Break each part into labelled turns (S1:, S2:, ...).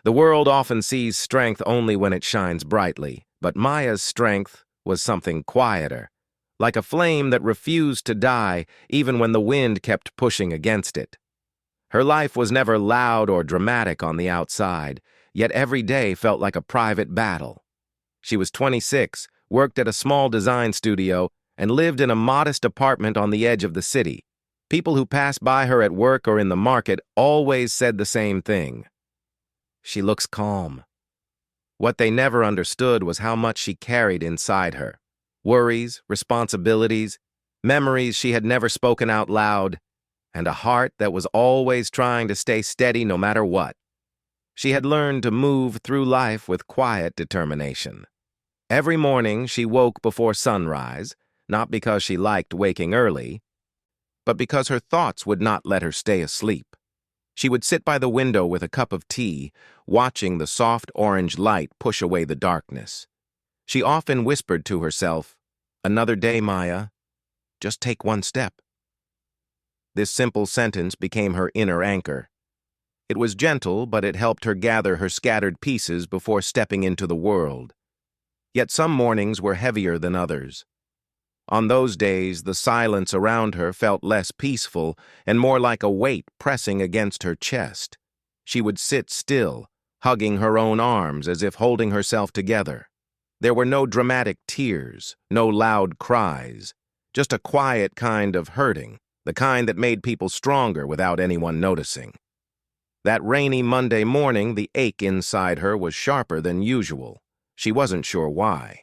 S1: The world often sees strength only when it shines brightly, but Maya's strength was something quieter, like a flame that refused to die even when the wind kept pushing against it. Her life was never loud or dramatic on the outside, yet every day felt like a private battle. She was 26, worked at a small design studio, and lived in a modest apartment on the edge of the city. People who passed by her at work or in the market always said the same thing. She looks calm. What they never understood was how much she carried inside her. Worries, responsibilities, memories she had never spoken out loud, and a heart that was always trying to stay steady no matter what. She had learned to move through life with quiet determination. Every morning she woke before sunrise, not because she liked waking early, but because her thoughts would not let her stay asleep. She would sit by the window with a cup of tea, watching the soft orange light push away the darkness. She often whispered to herself, "Another day, Maya. Just take one step." This simple sentence became her inner anchor. It was gentle, but it helped her gather her scattered pieces before stepping into the world. Yet some mornings were heavier than others. On those days, the silence around her felt less peaceful and more like a weight pressing against her chest. She would sit still, hugging her own arms as if holding herself together. There were no dramatic tears, no loud cries, just a quiet kind of hurting, the kind that made people stronger without anyone noticing. That rainy Monday morning, the ache inside her was sharper than usual. She wasn't sure why.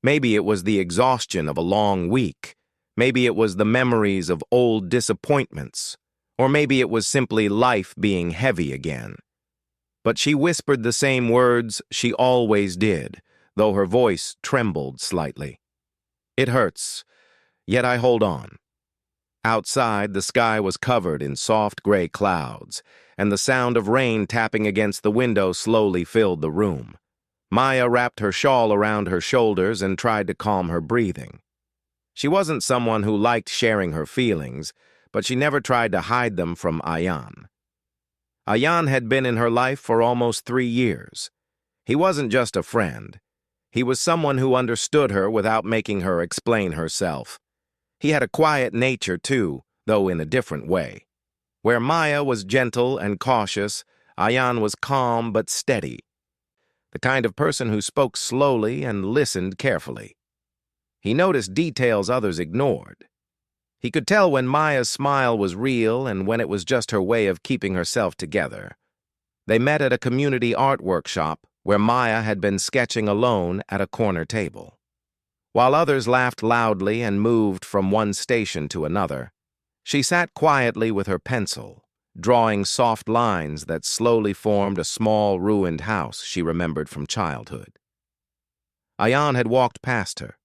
S1: Maybe it was the exhaustion of a long week. Maybe it was the memories of old disappointments. Or maybe it was simply life being heavy again. But she whispered the same words she always did, though her voice trembled slightly. "It hurts, yet I hold on." Outside, the sky was covered in soft gray clouds, and the sound of rain tapping against the window slowly filled the room. Maya wrapped her shawl around her shoulders and tried to calm her breathing. She wasn't someone who liked sharing her feelings, but she never tried to hide them from Ayan. Ayan had been in her life for almost 3 years. He wasn't just a friend. He was someone who understood her without making her explain herself. He had a quiet nature, too, though in a different way. Where Maya was gentle and cautious, Ayan was calm but steady. The kind of person who spoke slowly and listened carefully. He noticed details others ignored. He could tell when Maya's smile was real and when it was just her way of keeping herself together. They met at a community art workshop where Maya had been sketching alone at a corner table. While others laughed loudly and moved from one station to another, she sat quietly with her pencil, drawing soft lines that slowly formed a small ruined house she remembered from childhood. Ayan had walked past her,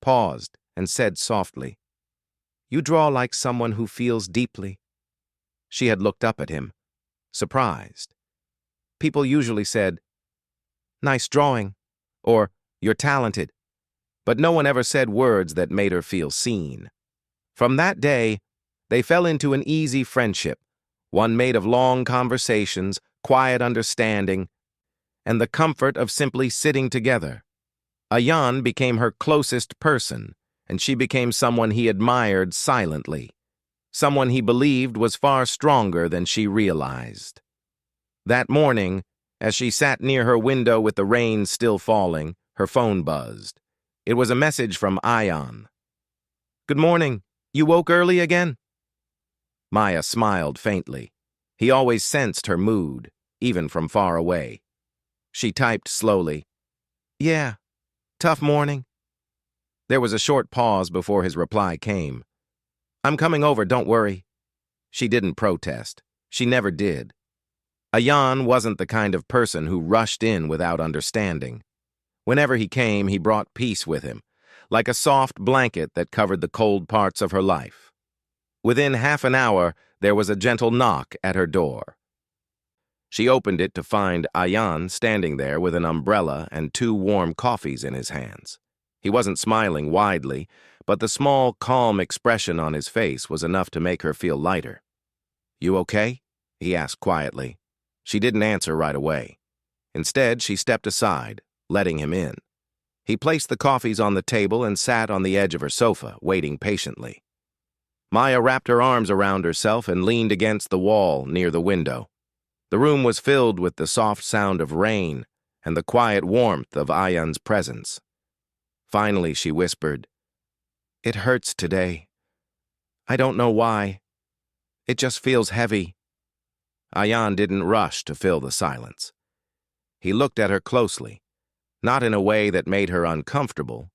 S1: paused, and said softly, "You draw like someone who feels deeply." She had looked up at him, surprised. People usually said, "Nice drawing," or "You're talented," but no one ever said words that made her feel seen. From that day, they fell into an easy friendship, one made of long conversations, quiet understanding, and the comfort of simply sitting together. Ayan became her closest person, and she became someone he admired silently, someone he believed was far stronger than she realized. That morning, as she sat near her window with the rain still falling, her phone buzzed. It was a message from Ayan. "Good morning. You woke early again?" Maya smiled faintly. He always sensed her mood, even from far away. She typed slowly, "Yeah, tough morning." There was a short pause before his reply came. "I'm coming over, don't worry." She didn't protest. She never did. Ayan wasn't the kind of person who rushed in without understanding. Whenever he came, he brought peace with him, like a soft blanket that covered the cold parts of her life. Within half an hour, there was a gentle knock at her door. She opened it to find Ayan standing there with an umbrella and 2 warm coffees in his hands. He wasn't smiling widely, but the small, calm expression on his face was enough to make her feel lighter. "You okay?" he asked quietly. She didn't answer right away. Instead, she stepped aside, letting him in. He placed the coffees on the table and sat on the edge of her sofa, waiting patiently. Maya wrapped her arms around herself and leaned against the wall near the window. The room was filled with the soft sound of rain and the quiet warmth of Ayan's presence. Finally, she whispered, "It hurts today. I don't know why. It just feels heavy." Ayan didn't rush to fill the silence. He looked at her closely, not in a way that made her uncomfortable,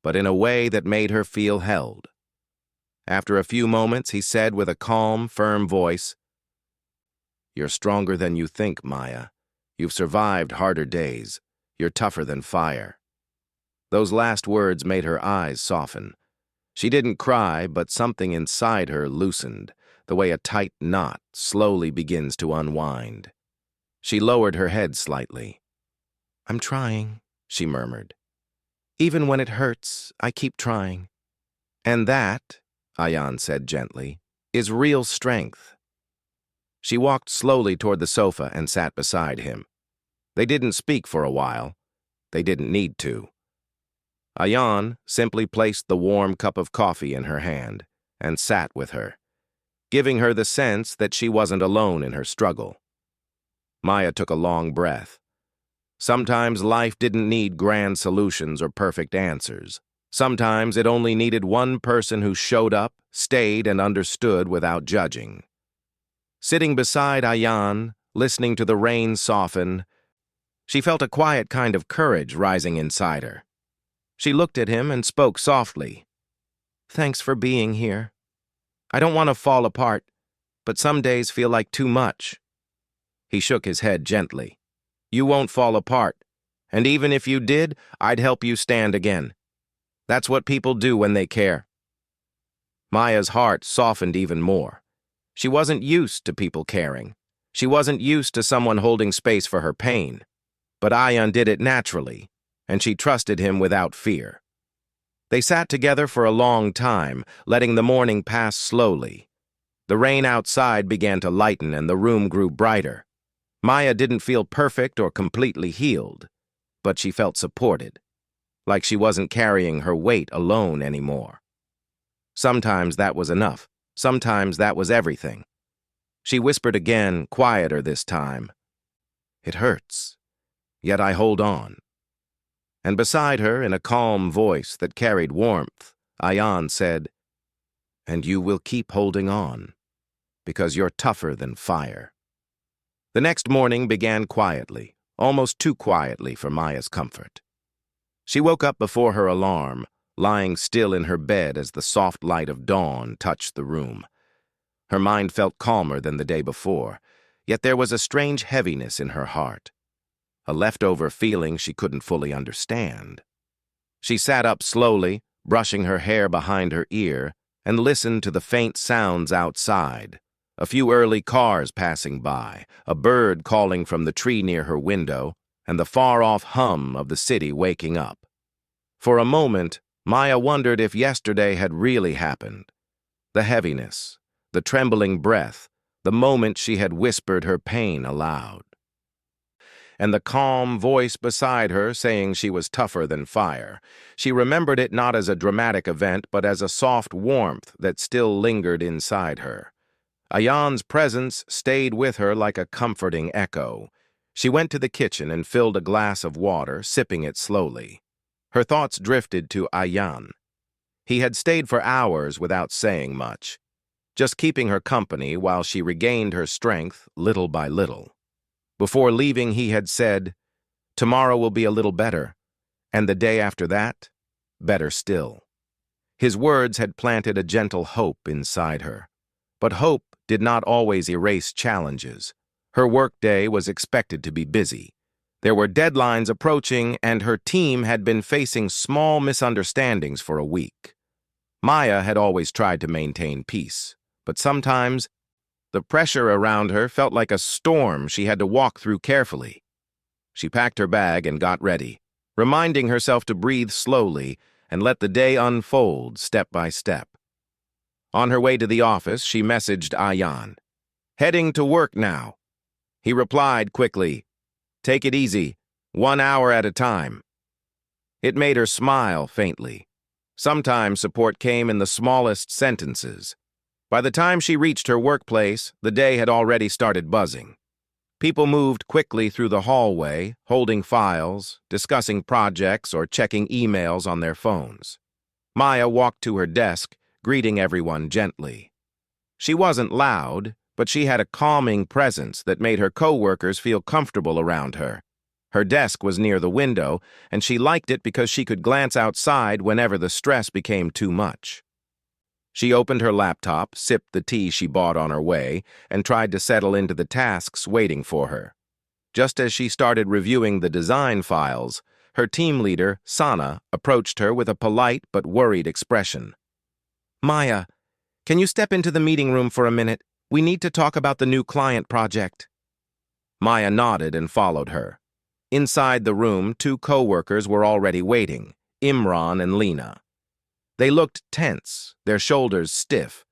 S1: but in a way that made her feel held. After a few moments, he said with a calm, firm voice, "You're stronger than you think, Maya. You've survived harder days. You're tougher than fire." Those last words made her eyes soften. She didn't cry, but something inside her loosened, the way a tight knot slowly begins to unwind. She lowered her head slightly. "I'm trying," she murmured. "Even when it hurts, I keep trying." "And that," Ayan said gently, "is real strength." She walked slowly toward the sofa and sat beside him. They didn't speak for a while. They didn't need to. Ayan simply placed the warm cup of coffee in her hand and sat with her, giving her the sense that she wasn't alone in her struggle. Maya took a long breath. Sometimes life didn't need grand solutions or perfect answers. Sometimes it only needed one person who showed up, stayed, and understood without judging. Sitting beside Ayan, listening to the rain soften, she felt a quiet kind of courage rising inside her. She looked at him and spoke softly. "Thanks for being here. I don't want to fall apart, but some days feel like too much." He shook his head gently. "You won't fall apart, and even if you did, I'd help you stand again. That's what people do when they care." Maya's heart softened even more. She wasn't used to people caring. She wasn't used to someone holding space for her pain. But Ayan did it naturally, and she trusted him without fear. They sat together for a long time, letting the morning pass slowly. The rain outside began to lighten and the room grew brighter. Maya didn't feel perfect or completely healed, but she felt supported, like she wasn't carrying her weight alone anymore. Sometimes that was enough. Sometimes that was everything. She whispered again, quieter this time. "It hurts, yet I hold on." And beside her, in a calm voice that carried warmth, Ayan said, "And you will keep holding on, because you're tougher than fire." The next morning began quietly, almost too quietly for Maya's comfort. She woke up before her alarm, lying still in her bed as the soft light of dawn touched the room. Her mind felt calmer than the day before, yet there was a strange heaviness in her heart, a leftover feeling she couldn't fully understand. She sat up slowly, brushing her hair behind her ear, and listened to the faint sounds outside. A few early cars passing by, a bird calling from the tree near her window, and the far-off hum of the city waking up. For a moment, Maya wondered if yesterday had really happened. The heaviness, the trembling breath, the moment she had whispered her pain aloud. And the calm voice beside her saying she was tougher than fire. She remembered it not as a dramatic event, but as a soft warmth that still lingered inside her. Ayan's presence stayed with her like a comforting echo. She went to the kitchen and filled a glass of water, sipping it slowly. Her thoughts drifted to Ayan. He had stayed for hours without saying much, just keeping her company while she regained her strength little by little. Before leaving, he had said, "Tomorrow will be a little better, and the day after that, better still." His words had planted a gentle hope inside her. But hope did not always erase challenges. Her workday was expected to be busy. There were deadlines approaching, and her team had been facing small misunderstandings for a week. Maya had always tried to maintain peace, but sometimes the pressure around her felt like a storm she had to walk through carefully. She packed her bag and got ready, reminding herself to breathe slowly and let the day unfold step by step. On her way to the office, she messaged Ayan, "Heading to work now." He replied quickly, "Take it easy, 1 hour at a time." It made her smile faintly. Sometimes support came in the smallest sentences. By the time she reached her workplace, the day had already started buzzing. People moved quickly through the hallway, holding files, discussing projects, or checking emails on their phones. Maya walked to her desk, greeting everyone gently. She wasn't loud, but she had a calming presence that made her coworkers feel comfortable around her. Her desk was near the window, and she liked it because she could glance outside whenever the stress became too much. She opened her laptop, sipped the tea she bought on her way, and tried to settle into the tasks waiting for her. Just as she started reviewing the design files, her team leader, Sana, approached her with a polite but worried expression. "Maya, can you step into the meeting room for a minute? We need to talk about the new client project." Maya nodded and followed her. Inside the room, two co-workers were already waiting, Imran and Lena. They looked tense, their shoulders stiff.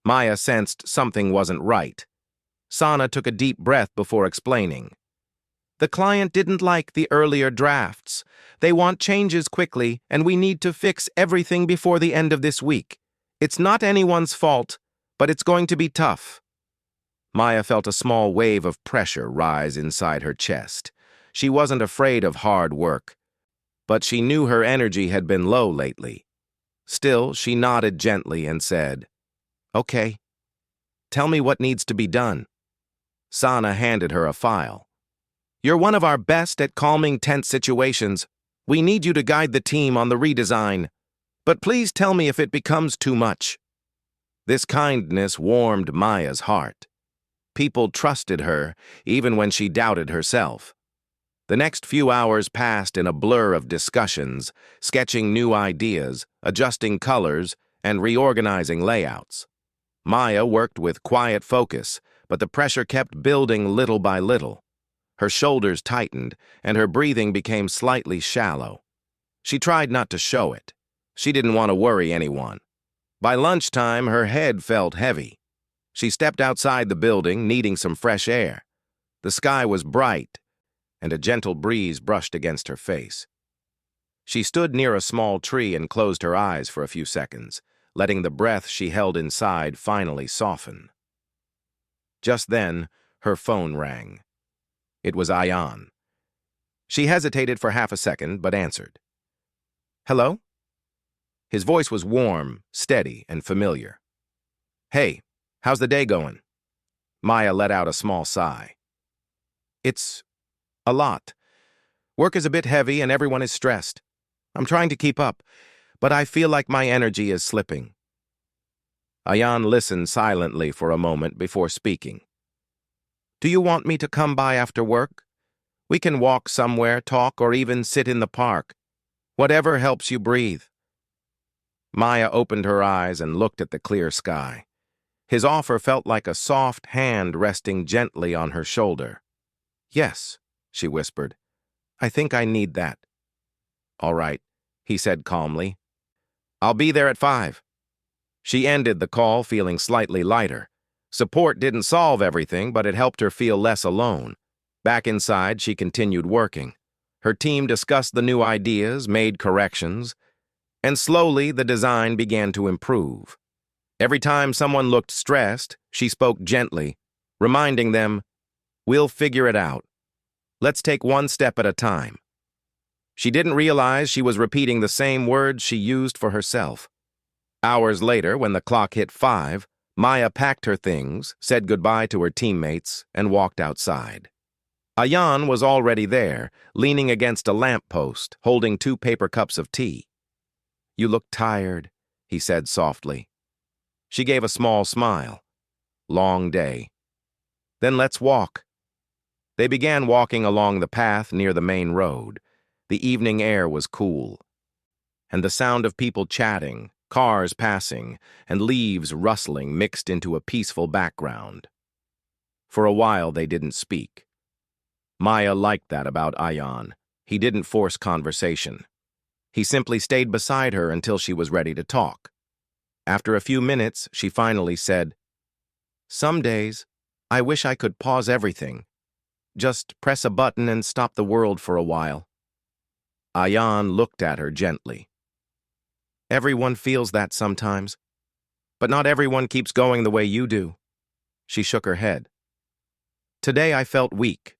S1: Maya sensed something wasn't right. Sana took a deep breath before explaining. "The client didn't like the earlier drafts. They want changes quickly, and we need to fix everything before the end of this week. It's not anyone's fault, but it's going to be tough." Maya felt a small wave of pressure rise inside her chest. She wasn't afraid of hard work, but she knew her energy had been low lately. Still, she nodded gently and said, "Okay. Tell me what needs to be done." Sana handed her a file. "You're one of our best at calming tense situations. We need you to guide the team on the redesign. But please tell me if it becomes too much." This kindness warmed Maya's heart. People trusted her, even when she doubted herself. The next few hours passed in a blur of discussions, sketching new ideas, adjusting colors, and reorganizing layouts. Maya worked with quiet focus, but the pressure kept building little by little. Her shoulders tightened, and her breathing became slightly shallow. She tried not to show it. She didn't want to worry anyone. By lunchtime, her head felt heavy. She stepped outside the building, needing some fresh air. The sky was bright, and a gentle breeze brushed against her face. She stood near a small tree and closed her eyes for a few seconds, letting the breath she held inside finally soften. Just then, her phone rang. It was Ayan. She hesitated for half a second, but answered. "Hello?" His voice was warm, steady, and familiar. "Hey, how's the day going?" Maya let out a small sigh. "It's a lot. Work is a bit heavy and everyone is stressed. I'm trying to keep up, but I feel like my energy is slipping." Ayan listened silently for a moment before speaking. "Do you want me to come by after work? We can walk somewhere, talk, or even sit in the park. Whatever helps you breathe." Maya opened her eyes and looked at the clear sky. His offer felt like a soft hand resting gently on her shoulder. "Yes," she whispered. "I think I need that." "All right," he said calmly. "I'll be there at 5. She ended the call feeling slightly lighter. Support didn't solve everything, but it helped her feel less alone. Back inside, she continued working. Her team discussed the new ideas, made corrections, and slowly the design began to improve. Every time someone looked stressed, she spoke gently, reminding them, "We'll figure it out. Let's take one step at a time." She didn't realize she was repeating the same words she used for herself. Hours later, when the clock hit 5, Maya packed her things, said goodbye to her teammates, and walked outside. Ayan was already there, leaning against a lamppost, holding 2 paper cups of tea. "You look tired," he said softly. She gave a small smile. "Long day." "Then let's walk." They began walking along the path near the main road. The evening air was cool, and the sound of people chatting, cars passing, and leaves rustling mixed into a peaceful background. For a while, they didn't speak. Maya liked that about Ayan. He didn't force conversation. He simply stayed beside her until she was ready to talk. After a few minutes, she finally said, "Some days, I wish I could pause everything Just press a button and stop the world for a while. Ayan looked at her gently. Everyone feels that sometimes, but not everyone keeps going the way you do. She shook her head. Today I felt weak.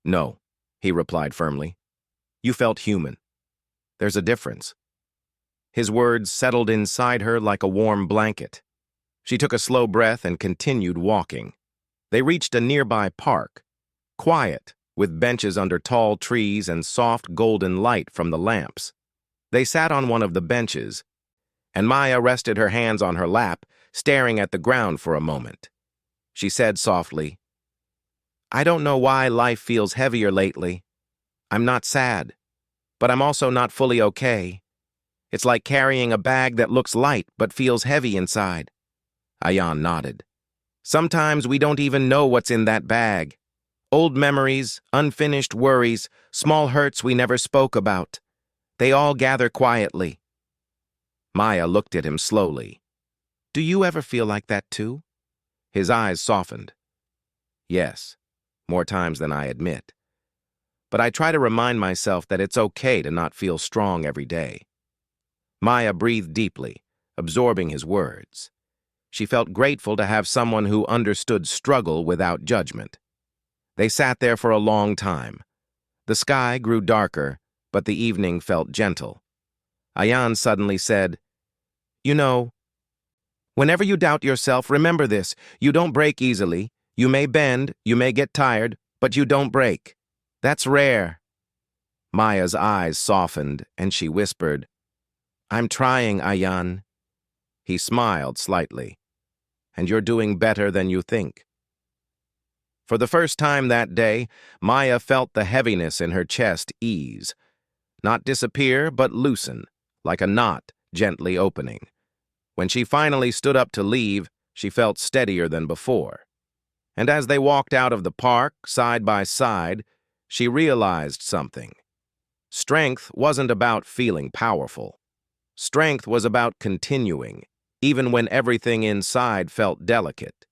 S1: No, he replied firmly. You felt human. There's a difference. His words settled inside her like a warm blanket. She took a slow breath and continued walking. They reached a nearby park, quiet, with benches under tall trees and soft golden light from the lamps. They sat on one of the benches, and Maya rested her hands on her lap, staring at the ground for a moment. She said softly, I don't know why life feels heavier lately. I'm not sad, but I'm also not fully okay. It's like carrying a bag that looks light but feels heavy inside. Ayan nodded. Sometimes we don't even know what's in that bag. Old memories, unfinished worries, small hurts we never spoke about. They all gather quietly. Maya looked at him slowly. Do you ever feel like that too? His eyes softened. Yes, more times than I admit. But I try to remind myself that it's okay to not feel strong every day. Maya breathed deeply, absorbing his words. She felt grateful to have someone who understood struggle without judgment. They sat there for a long time. The sky grew darker, but the evening felt gentle. Ayan suddenly said, You know, whenever you doubt yourself, remember this. You don't break easily. You may bend, you may get tired, but you don't break. That's rare. Maya's eyes softened, and she whispered, I'm trying, Ayan. He smiled slightly. And you're doing better than you think. For the first time that day, Maya felt the heaviness in her chest ease. Not disappear, but loosen, like a knot gently opening. When she finally stood up to leave, she felt steadier than before. And as they walked out of the park, side by side, she realized something. Strength wasn't about feeling powerful. Strength was about continuing, even when everything inside felt delicate.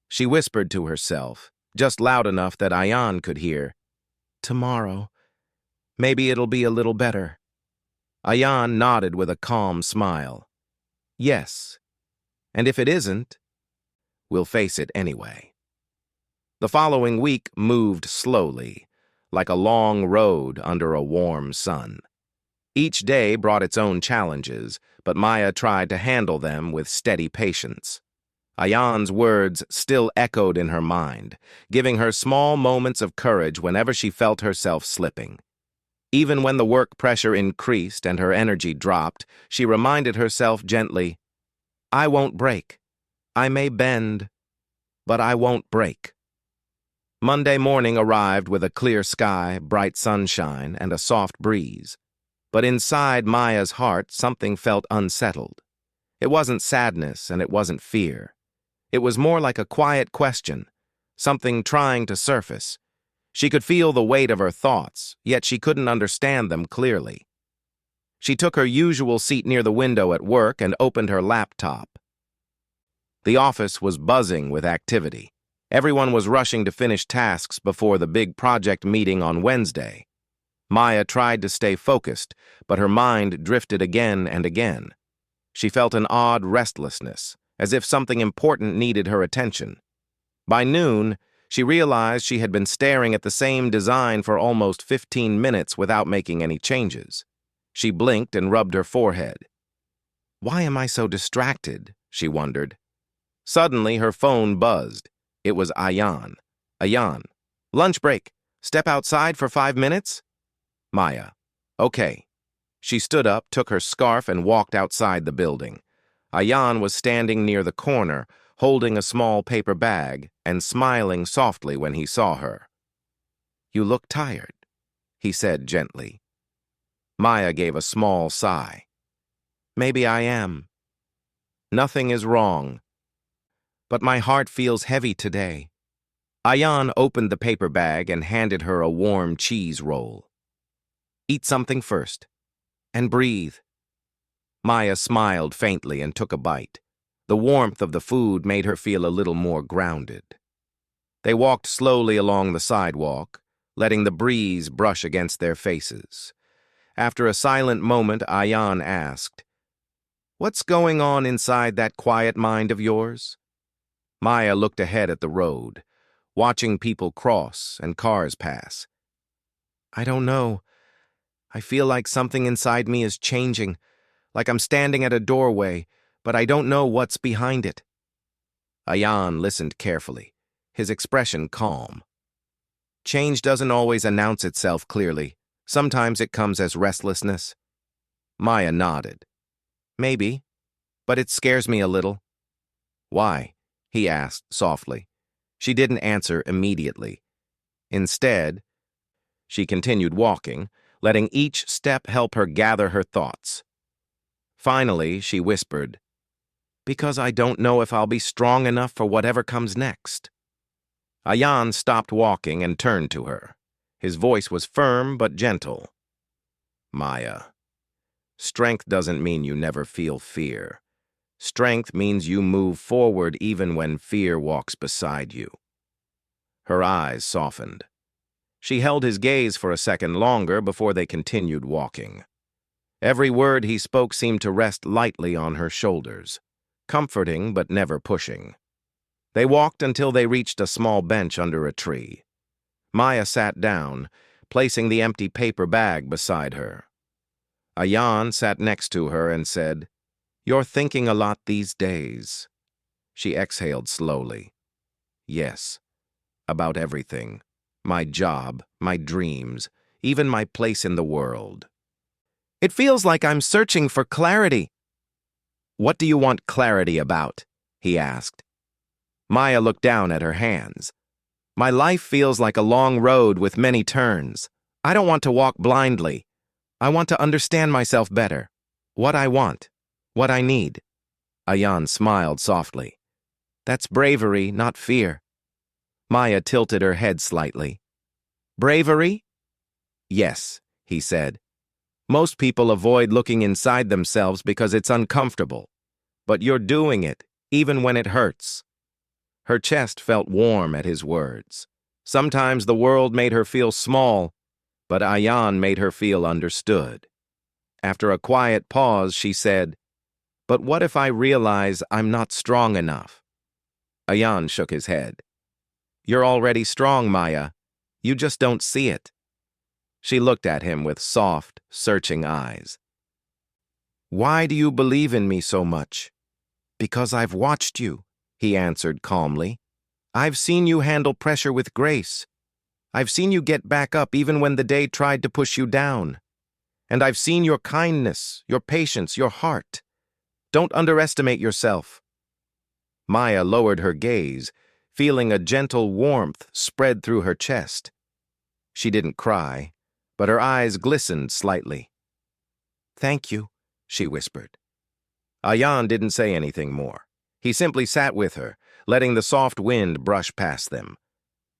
S1: She whispered to herself, just loud enough that Ayan could hear, Tomorrow, maybe it'll be a little better. Ayan nodded with a calm smile. Yes, and if it isn't, we'll face it anyway. The following week moved slowly, like a long road under a warm sun. Each day brought its own challenges, but Maya tried to handle them with steady patience. Ayan's words still echoed in her mind, giving her small moments of courage whenever she felt herself slipping. Even when the work pressure increased and her energy dropped, she reminded herself gently, I won't break. I may bend, but I won't break. Monday morning arrived with a clear sky, bright sunshine, and a soft breeze. But inside Maya's heart, something felt unsettled. It wasn't sadness and it wasn't fear. It was more like a quiet question, something trying to surface. She could feel the weight of her thoughts, yet she couldn't understand them clearly. She took her usual seat near the window at work and opened her laptop. The office was buzzing with activity. Everyone was rushing to finish tasks before the big project meeting on Wednesday. Maya tried to stay focused, but her mind drifted again and again. She felt an odd restlessness, as if something important needed her attention. By noon, she realized she had been staring at the same design for almost 15 minutes without making any changes. She blinked and rubbed her forehead. Why am I so distracted? She wondered. Suddenly, her phone buzzed. It was Ayan. Ayan. Lunch break. Step outside for 5 minutes? Maya. Okay. She stood up, took her scarf, and walked outside the building. Ayan was standing near the corner, holding a small paper bag and smiling softly when he saw her. You look tired, he said gently. Maya gave a small sigh. Maybe I am. Nothing is wrong. But my heart feels heavy today. Ayan opened the paper bag and handed her a warm cheese roll. Eat something first, and breathe. Maya smiled faintly and took a bite. The warmth of the food made her feel a little more grounded. They walked slowly along the sidewalk, letting the breeze brush against their faces. After a silent moment, Ayan asked, "What's going on inside that quiet mind of yours?" Maya looked ahead at the road, watching people cross and cars pass. "I don't know. I feel like something inside me is changing, like I'm standing at a doorway, but I don't know what's behind it." Ayan listened carefully, his expression calm. Change doesn't always announce itself clearly. Sometimes it comes as restlessness. Maya nodded. "Maybe, but it scares me a little." "Why?" he asked softly. She didn't answer immediately. Instead, she continued walking, letting each step help her gather her thoughts. Finally, she whispered, "Because I don't know if I'll be strong enough for whatever comes next." Ayan stopped walking and turned to her. His voice was firm but gentle. "Maya, strength doesn't mean you never feel fear. Strength means you move forward even when fear walks beside you." Her eyes softened. She held his gaze for a second longer before they continued walking. Every word he spoke seemed to rest lightly on her shoulders, comforting but never pushing. They walked until they reached a small bench under a tree. Maya sat down, placing the empty paper bag beside her. Ayan sat next to her and said, "You're thinking a lot these days." She exhaled slowly. "Yes, about everything. My job, my dreams, even my place in the world." "It feels like I'm searching for clarity." "What do you want clarity about?" he asked. Maya looked down at her hands. "My life feels like a long road with many turns. I don't want to walk blindly. I want to understand myself better. What I want. What I need." Ayan smiled softly. "That's bravery, not fear." Maya tilted her head slightly. "Bravery?" "Yes," he said. "Most people avoid looking inside themselves because it's uncomfortable. But you're doing it, even when it hurts." Her chest felt warm at his words. Sometimes the world made her feel small, but Ayan made her feel understood. After a quiet pause, she said, "But what if I realize I'm not strong enough?" Ayan shook his head. "You're already strong, Maya. You just don't see it." She looked at him with soft, searching eyes. "Why do you believe in me so much?" "Because I've watched you," he answered calmly. "I've seen you handle pressure with grace. I've seen you get back up even when the day tried to push you down. And I've seen your kindness, your patience, your heart. Don't underestimate yourself." Maya lowered her gaze, feeling a gentle warmth spread through her chest. She didn't cry, but her eyes glistened slightly. "Thank you," she whispered. Ayan didn't say anything more. He simply sat with her, letting the soft wind brush past them.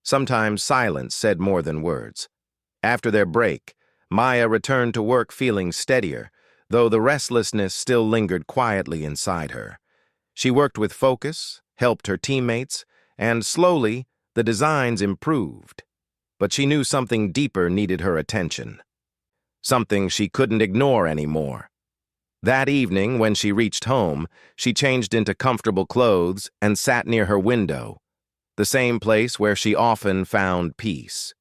S1: Sometimes silence said more than words. After their break, Maya returned to work feeling steadier, though the restlessness still lingered quietly inside her. She worked with focus, helped her teammates, and slowly, the designs improved. But she knew something deeper needed her attention. Something she couldn't ignore anymore. That evening, when she reached home, she changed into comfortable clothes and sat near her window, the same place where she often found peace.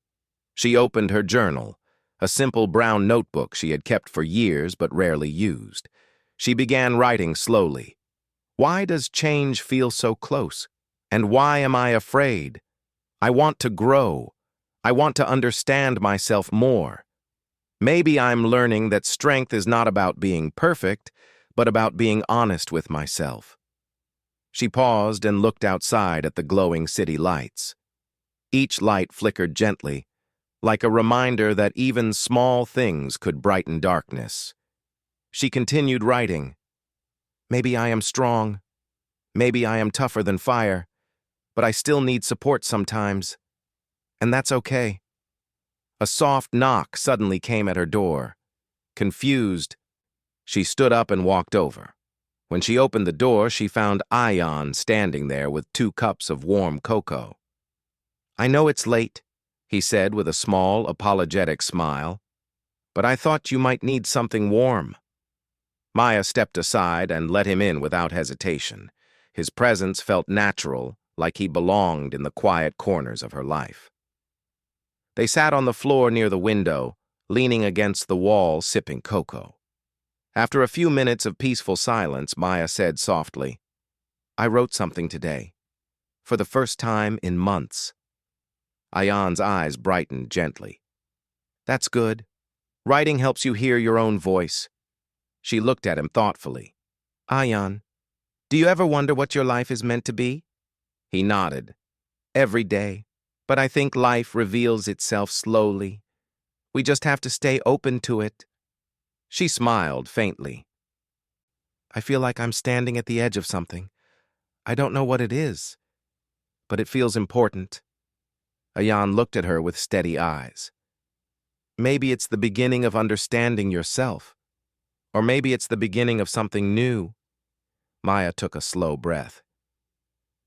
S1: She opened her journal, a simple brown notebook she had kept for years but rarely used. She began writing slowly. Why does change feel so close? And why am I afraid? I want to grow. I want to understand myself more. Maybe I'm learning that strength is not about being perfect, but about being honest with myself. She paused and looked outside at the glowing city lights. Each light flickered gently, like a reminder that even small things could brighten darkness. She continued writing. Maybe I am strong. Maybe I am tougher than fire, but I still need support sometimes. And that's okay. A soft knock suddenly came at her door. Confused, she stood up and walked over. When she opened the door, she found Ayan standing there with 2 cups of warm cocoa. I know it's late, he said with a small, apologetic smile, but I thought you might need something warm. Maya stepped aside and let him in without hesitation. His presence felt natural, like he belonged in the quiet corners of her life. They sat on the floor near the window, leaning against the wall, sipping cocoa. After a few minutes of peaceful silence, Maya said softly, I wrote something today, for the first time in months. Ayan's eyes brightened gently. That's good. Writing helps you hear your own voice. She looked at him thoughtfully. Ayan, do you ever wonder what your life is meant to be? He nodded. Every day. But I think life reveals itself slowly. We just have to stay open to it. She smiled faintly. I feel like I'm standing at the edge of something. I don't know what it is, but it feels important. Ayan looked at her with steady eyes. Maybe it's the beginning of understanding yourself. Or maybe it's the beginning of something new. Maya took a slow breath.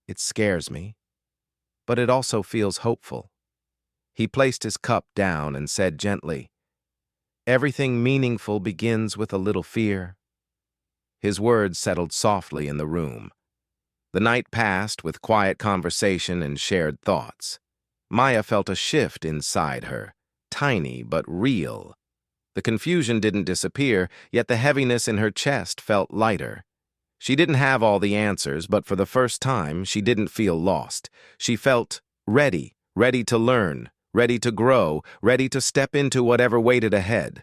S1: It scares me, but it also feels hopeful. He placed his cup down and said gently, Everything meaningful begins with a little fear. His words settled softly in the room. The night passed with quiet conversation and shared thoughts. Maya felt a shift inside her, tiny but real. The confusion didn't disappear, yet the heaviness in her chest felt lighter. She didn't have all the answers, but for the first time, she didn't feel lost. She felt ready to learn, ready to grow, ready to step into whatever waited ahead.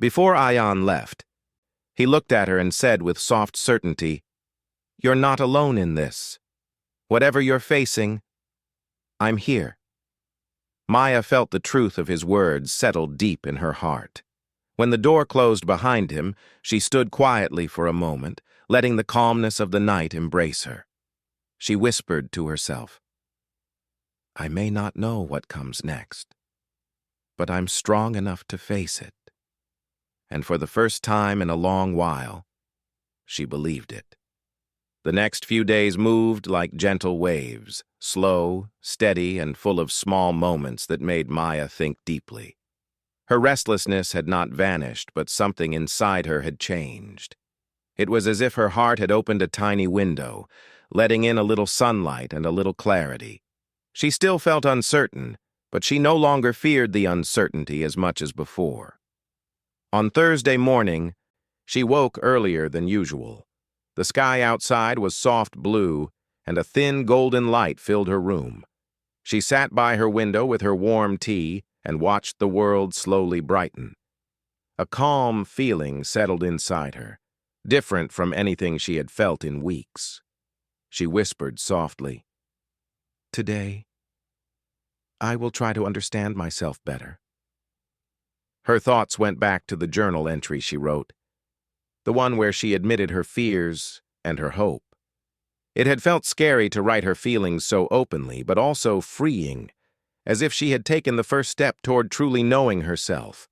S1: Before Ayan left, he looked at her and said with soft certainty, You're not alone in this. Whatever you're facing, I'm here. Maya felt the truth of his words settle deep in her heart. When the door closed behind him, she stood quietly for a moment, letting the calmness of the night embrace her. She whispered to herself, I may not know what comes next, but I'm strong enough to face it. And for the first time in a long while, she believed it. The next few days moved like gentle waves, slow, steady, and full of small moments that made Maya think deeply. Her restlessness had not vanished, but something inside her had changed. It was as if her heart had opened a tiny window, letting in a little sunlight and a little clarity. She still felt uncertain, but she no longer feared the uncertainty as much as before. On Thursday morning, she woke earlier than usual. The sky outside was soft blue, and a thin golden light filled her room. She sat by her window with her warm tea and watched the world slowly brighten. A calm feeling settled inside her, different from anything she had felt in weeks. She whispered softly, Today, I will try to understand myself better. Her thoughts went back to the journal entry she wrote, the one where she admitted her fears and her hope. It had felt scary to write her feelings so openly, but also freeing, as if she had taken the first step toward truly knowing herself.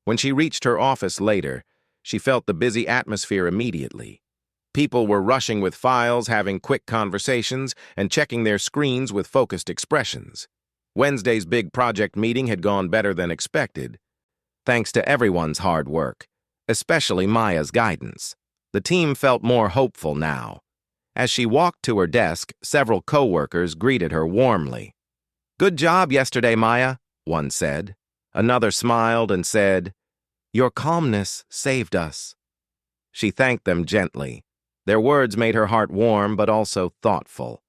S1: When she reached her office later, she felt the busy atmosphere immediately. People were rushing with files, having quick conversations, and checking their screens with focused expressions. Wednesday's big project meeting had gone better than expected, thanks to everyone's hard work, especially Maya's guidance. The team felt more hopeful now. As she walked to her desk, several co-workers greeted her warmly. Good job yesterday, Maya, one said. Another smiled and said, Your calmness saved us. She thanked them gently. Their words made her heart warm but also thoughtful.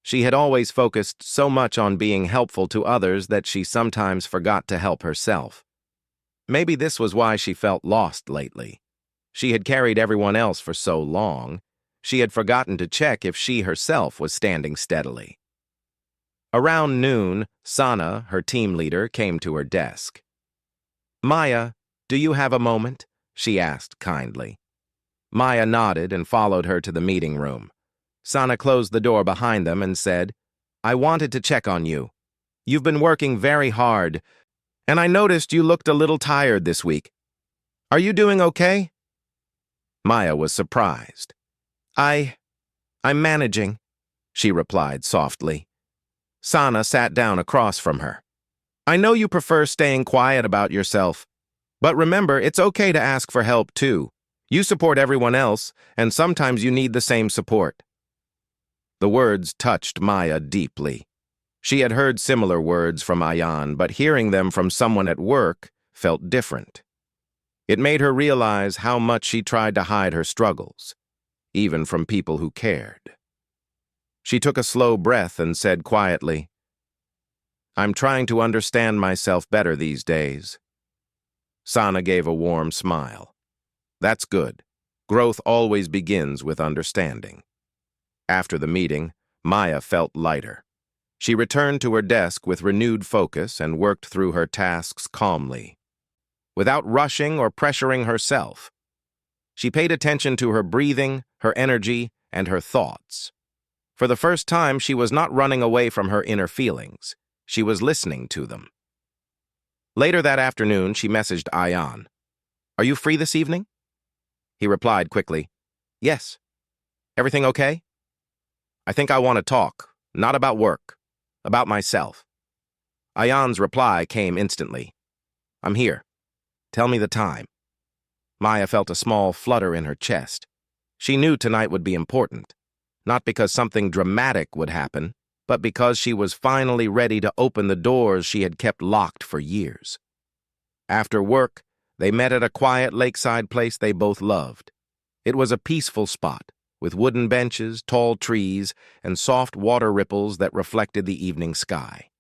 S1: She had always focused so much on being helpful to others that she sometimes forgot to help herself. Maybe this was why she felt lost lately. She had carried everyone else for so long, she had forgotten to check if she herself was standing steadily. Around noon, Sana, her team leader, came to her desk. Maya, do you have a moment? She asked kindly. Maya nodded and followed her to the meeting room. Sana closed the door behind them and said, I wanted to check on you. You've been working very hard, and I noticed you looked a little tired this week. Are you doing okay? Maya was surprised. I'm managing, she replied softly. Sana sat down across from her. I know you prefer staying quiet about yourself, but remember, it's okay to ask for help too. You support everyone else, and sometimes you need the same support. The words touched Maya deeply. She had heard similar words from Ayan, but hearing them from someone at work felt different. It made her realize how much she tried to hide her struggles, even from people who cared. She took a slow breath and said quietly, I'm trying to understand myself better these days. Sana gave a warm smile. That's good. Growth always begins with understanding. After the meeting, Maya felt lighter. She returned to her desk with renewed focus and worked through her tasks calmly. Without rushing or pressuring herself, she paid attention to her breathing, her energy, and her thoughts. For the first time, she was not running away from her inner feelings. She was listening to them. Later that afternoon, she messaged Ayan. Are you free this evening? He replied quickly, Yes. Everything okay? I think I want to talk, not about work, about myself. Ayan's reply came instantly. I'm here. Tell me the time. Maya felt a small flutter in her chest. She knew tonight would be important, not because something dramatic would happen, but because she was finally ready to open the doors she had kept locked for years. After work, they met at a quiet lakeside place they both loved. It was a peaceful spot, with wooden benches, tall trees, and soft water ripples that reflected the evening sky.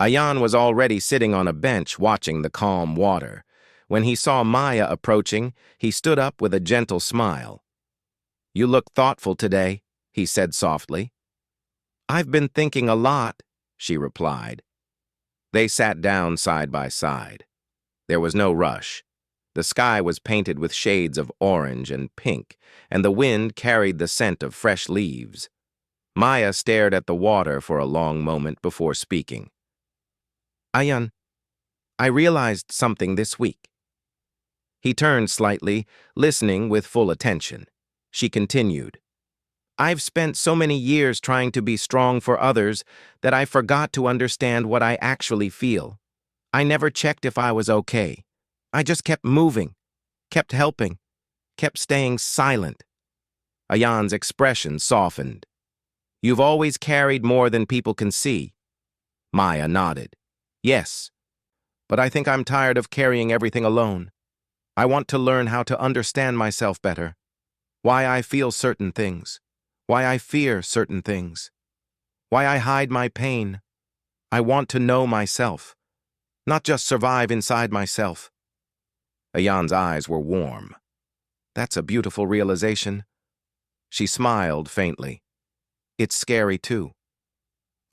S1: Ayan was already sitting on a bench watching the calm water. When he saw Maya approaching, he stood up with a gentle smile. You look thoughtful today, he said softly. I've been thinking a lot, she replied. They sat down side by side. There was no rush. The sky was painted with shades of orange and pink, and the wind carried the scent of fresh leaves. Maya stared at the water for a long moment before speaking. Ayan, I realized something this week. He turned slightly, listening with full attention. She continued. I've spent so many years trying to be strong for others that I forgot to understand what I actually feel. I never checked if I was okay. I just kept moving, kept helping, kept staying silent. Ayan's expression softened. You've always carried more than people can see. Maya nodded. Yes, but I think I'm tired of carrying everything alone. I want to learn how to understand myself better, why I feel certain things, why I fear certain things, why I hide my pain. I want to know myself, not just survive inside myself. Ayan's eyes were warm. That's a beautiful realization. She smiled faintly. It's scary too.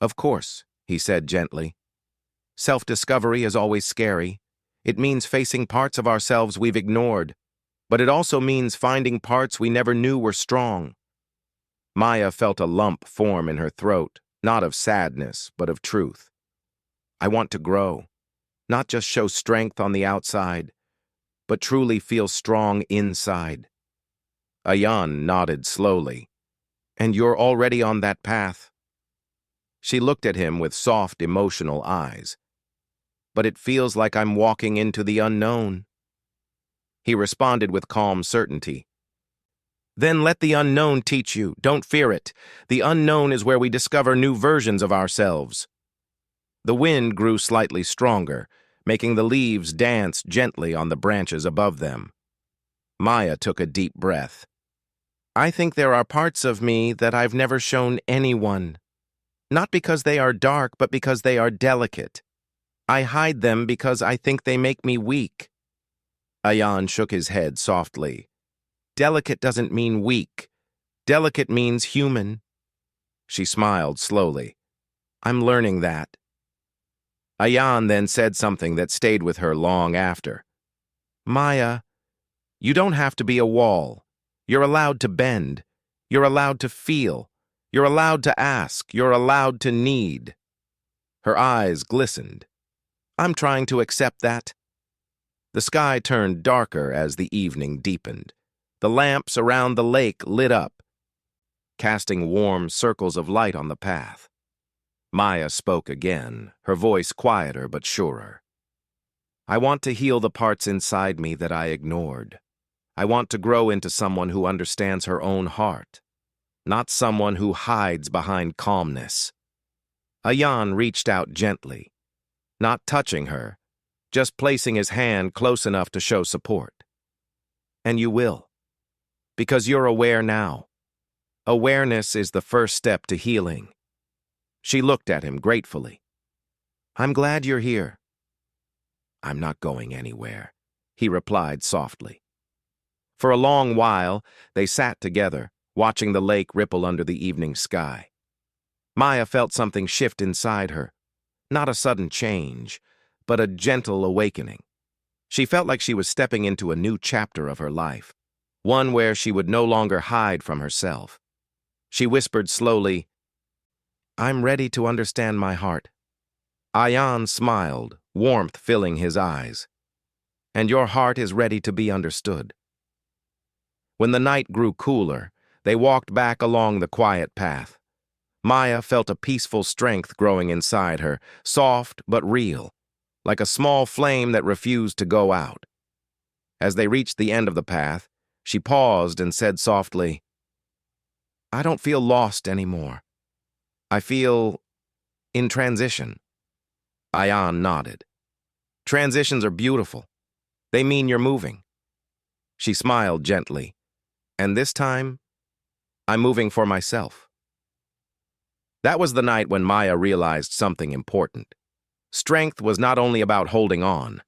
S1: Of course, he said gently. Self-discovery is always scary. It means facing parts of ourselves we've ignored, but it also means finding parts we never knew were strong. Maya felt a lump form in her throat, not of sadness, but of truth. I want to grow, not just show strength on the outside, but truly feel strong inside. Ayan nodded slowly. And you're already on that path. She looked at him with soft, emotional eyes. But it feels like I'm walking into the unknown. He responded with calm certainty. Then let the unknown teach you. Don't fear it. The unknown is where we discover new versions of ourselves. The wind grew slightly stronger, making the leaves dance gently on the branches above them. Maya took a deep breath. I think there are parts of me that I've never shown anyone. Not because they are dark, but because they are delicate. I hide them because I think they make me weak. Ayan shook his head softly. Delicate doesn't mean weak. Delicate means human. She smiled slowly. I'm learning that. Ayan then said something that stayed with her long after. Maya, you don't have to be a wall. You're allowed to bend. You're allowed to feel. You're allowed to ask. You're allowed to need. Her eyes glistened. I'm trying to accept that. The sky turned darker as the evening deepened. The lamps around the lake lit up, casting warm circles of light on the path. Maya spoke again, her voice quieter but surer. I want to heal the parts inside me that I ignored. I want to grow into someone who understands her own heart, not someone who hides behind calmness. Ayan reached out gently, not touching her, just placing his hand close enough to show support. And you will, because you're aware now. Awareness is the first step to healing. She looked at him gratefully. I'm glad you're here. I'm not going anywhere, he replied softly. For a long while, they sat together, watching the lake ripple under the evening sky. Maya felt something shift inside her, not a sudden change, but a gentle awakening. She felt like she was stepping into a new chapter of her life, one where she would no longer hide from herself. She whispered slowly, I'm ready to understand my heart. Ayan smiled, warmth filling his eyes. And your heart is ready to be understood. When the night grew cooler, they walked back along the quiet path. Maya felt a peaceful strength growing inside her, soft but real, like a small flame that refused to go out. As they reached the end of the path, she paused and said softly, I don't feel lost anymore. I feel in transition. Ayan nodded. Transitions are beautiful. They mean you're moving. She smiled gently. And this time, I'm moving for myself. That was the night when Maya realized something important. Strength was not only about holding on.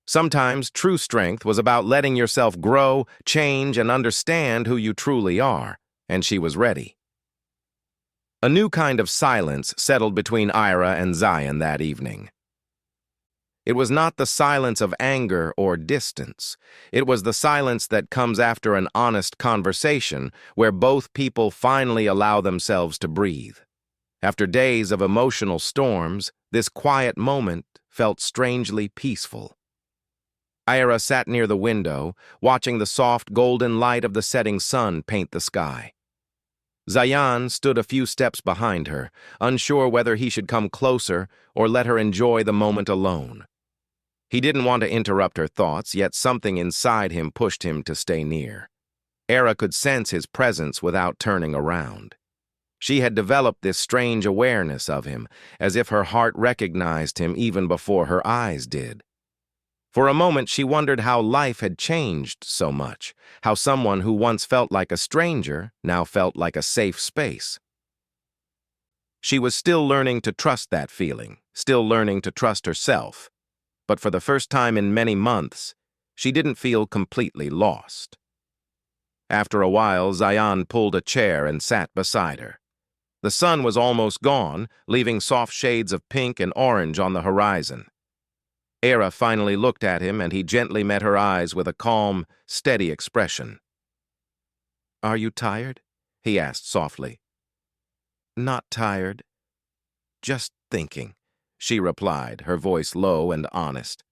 S1: Sometimes true strength was about letting yourself grow, change, and understand who you truly are, and she was ready. A new kind of silence settled between Ira and Zion that evening. It was not the silence of anger or distance. It was the silence that comes after an honest conversation where both people finally allow themselves to breathe. After days of emotional storms, this quiet moment felt strangely peaceful. Ira sat near the window, watching the soft golden light of the setting sun paint the sky. Zion stood a few steps behind her, unsure whether he should come closer or let her enjoy the moment alone. He didn't want to interrupt her thoughts, yet something inside him pushed him to stay near. Ira could sense his presence without turning around. She had developed this strange awareness of him, as if her heart recognized him even before her eyes did. For a moment, she wondered how life had changed so much, how someone who once felt like a stranger now felt like a safe space. She was still learning to trust that feeling, still learning to trust herself. But for the first time in many months, she didn't feel completely lost. After a while, Zion pulled a chair and sat beside her. The sun was almost gone, leaving soft shades of pink and orange on the horizon. Ira finally looked at him, and he gently met her eyes with a calm, steady expression. Are you tired? He asked softly. Not tired. Just thinking, she replied, her voice low and honest.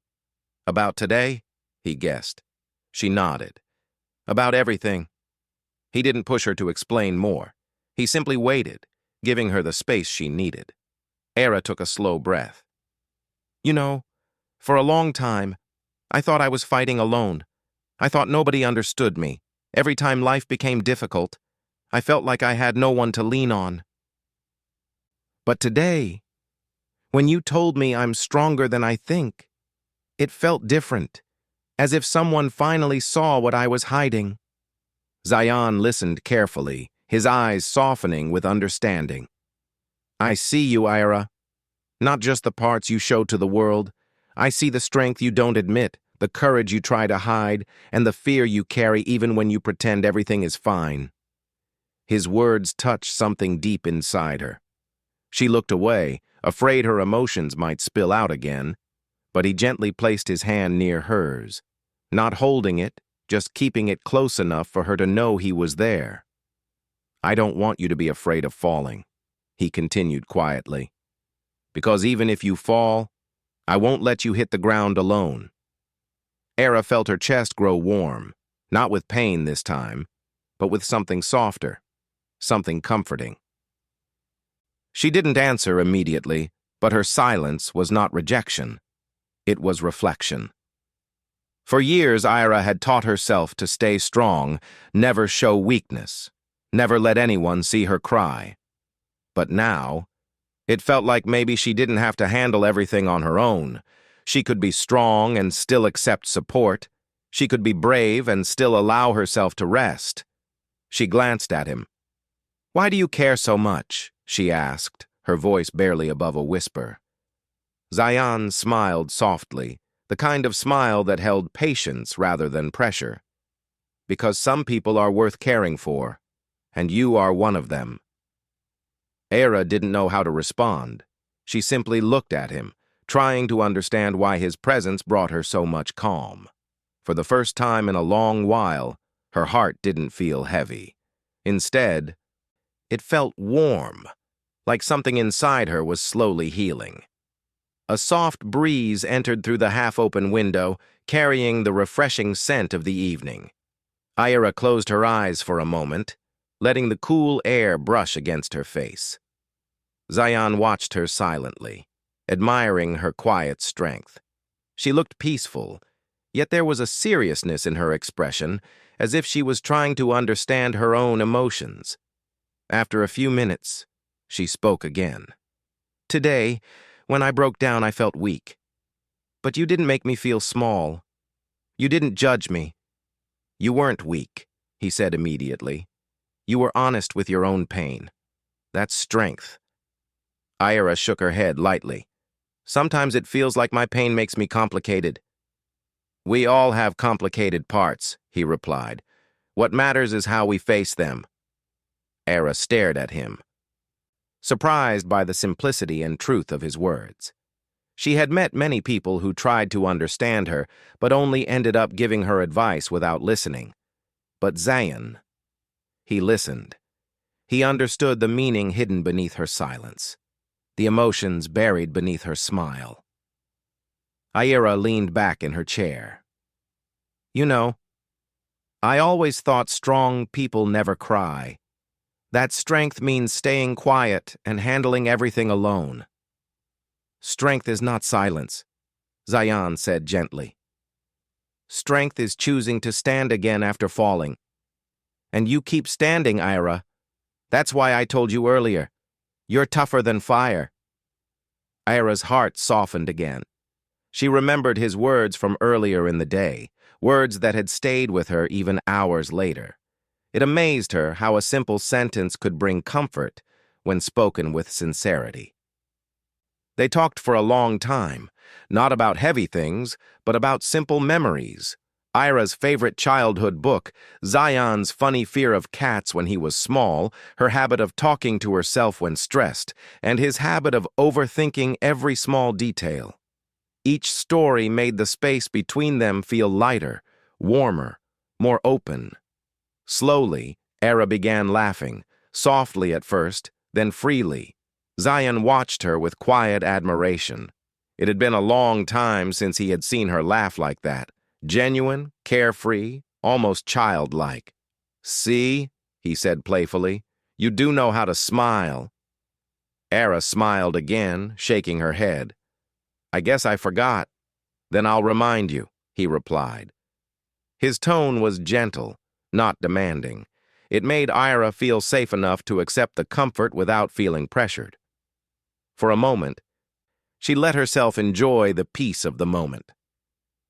S1: About today? He guessed. She nodded. About everything. He didn't push her to explain more. He simply waited, giving her the space she needed. Ira took a slow breath. You know, for a long time, I thought I was fighting alone. I thought nobody understood me. Every time life became difficult, I felt like I had no one to lean on. But today, when you told me I'm stronger than I think, it felt different, as if someone finally saw what I was hiding. Zion listened carefully, his eyes softening with understanding. I see you, Ira. Not just the parts you show to the world. I see the strength you don't admit, the courage you try to hide, and the fear you carry even when you pretend everything is fine. His words touched something deep inside her. She looked away, afraid her emotions might spill out again, but he gently placed his hand near hers, not holding it, just keeping it close enough for her to know he was there. I don't want you to be afraid of falling, he continued quietly, because even if you fall, I won't let you hit the ground alone. Ira felt her chest grow warm, not with pain this time, but with something softer, something comforting. She didn't answer immediately, but her silence was not rejection. It was reflection. For years, Ira had taught herself to stay strong, never show weakness, never let anyone see her cry. But now, it felt like maybe she didn't have to handle everything on her own. She could be strong and still accept support. She could be brave and still allow herself to rest. She glanced at him. "Why do you care so much?" she asked, her voice barely above a whisper. Zayan smiled softly, the kind of smile that held patience rather than pressure. "Because some people are worth caring for, and you are one of them." Era didn't know how to respond. She simply looked at him, trying to understand why his presence brought her so much calm. For the first time in a long while, her heart didn't feel heavy. Instead, it felt warm, like something inside her was slowly healing. A soft breeze entered through the half-open window, carrying the refreshing scent of the evening. Ira closed her eyes for a moment, letting the cool air brush against her face. Zayan watched her silently, admiring her quiet strength. She looked peaceful, yet there was a seriousness in her expression, as if she was trying to understand her own emotions. After a few minutes, she spoke again. "Today, when I broke down, I felt weak. But you didn't make me feel small. You didn't judge me. You weren't weak," he said immediately. "You were honest with your own pain. That's strength." Ira shook her head lightly. "Sometimes it feels like my pain makes me complicated." "We all have complicated parts," he replied. "What matters is how we face them." Ira stared at him, surprised by the simplicity and truth of his words. She had met many people who tried to understand her, but only ended up giving her advice without listening. But Zayan, he listened. He understood the meaning hidden beneath her silence, the emotions buried beneath her smile. Ira leaned back in her chair. "You know, I always thought strong people never cry. That strength means staying quiet and handling everything alone." "Strength is not silence," Zayan said gently. "Strength is choosing to stand again after falling. And you keep standing, Ira. That's why I told you earlier. You're tougher than fire." Ira's heart softened again. She remembered his words from earlier in the day, words that had stayed with her even hours later. It amazed her how a simple sentence could bring comfort when spoken with sincerity. They talked for a long time, not about heavy things, but about simple memories. Ira's favorite childhood book, Zayan's funny fear of cats when he was small, her habit of talking to herself when stressed, and his habit of overthinking every small detail. Each story made the space between them feel lighter, warmer, more open. Slowly, Ira began laughing, softly at first, then freely. Zayan watched her with quiet admiration. It had been a long time since he had seen her laugh like that, genuine, carefree, almost childlike. "See," he said playfully, "you do know how to smile." Ira smiled again, shaking her head. "I guess I forgot." "Then I'll remind you," he replied. His tone was gentle, not demanding. It made Ira feel safe enough to accept the comfort without feeling pressured. For a moment, she let herself enjoy the peace of the moment.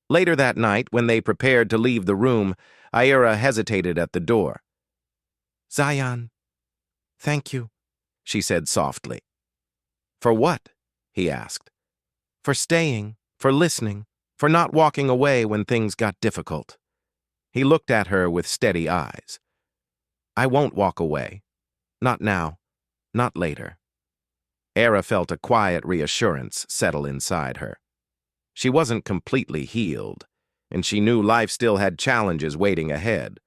S1: Later that night, when they prepared to leave the room, Ira hesitated at the door. "Zayan, thank you," she said softly. "For what?" he asked. "For staying, for listening, for not walking away when things got difficult." He looked at her with steady eyes. "I won't walk away. Not now. Not later." Ira felt a quiet reassurance settle inside her. She wasn't completely healed, and she knew life still had challenges waiting ahead,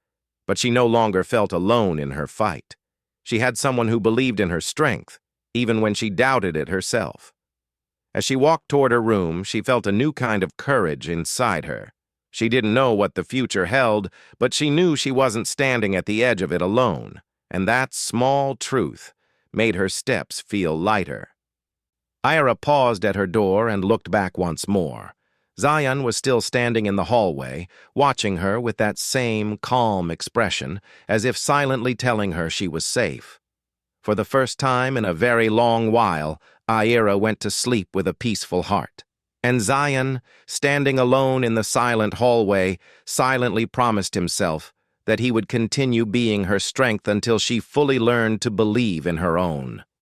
S1: but she no longer felt alone in her fight. She had someone who believed in her strength, even when she doubted it herself. As she walked toward her room, she felt a new kind of courage inside her. She didn't know what the future held, but she knew she wasn't standing at the edge of it alone, and that small truth made her steps feel lighter. Ira paused at her door and looked back once more. Zion was still standing in the hallway, watching her with that same calm expression, as if silently telling her she was safe. For the first time in a very long while, Ira went to sleep with a peaceful heart. And Zion, standing alone in the silent hallway, silently promised himself that he would continue being her strength until she fully learned to believe in her own.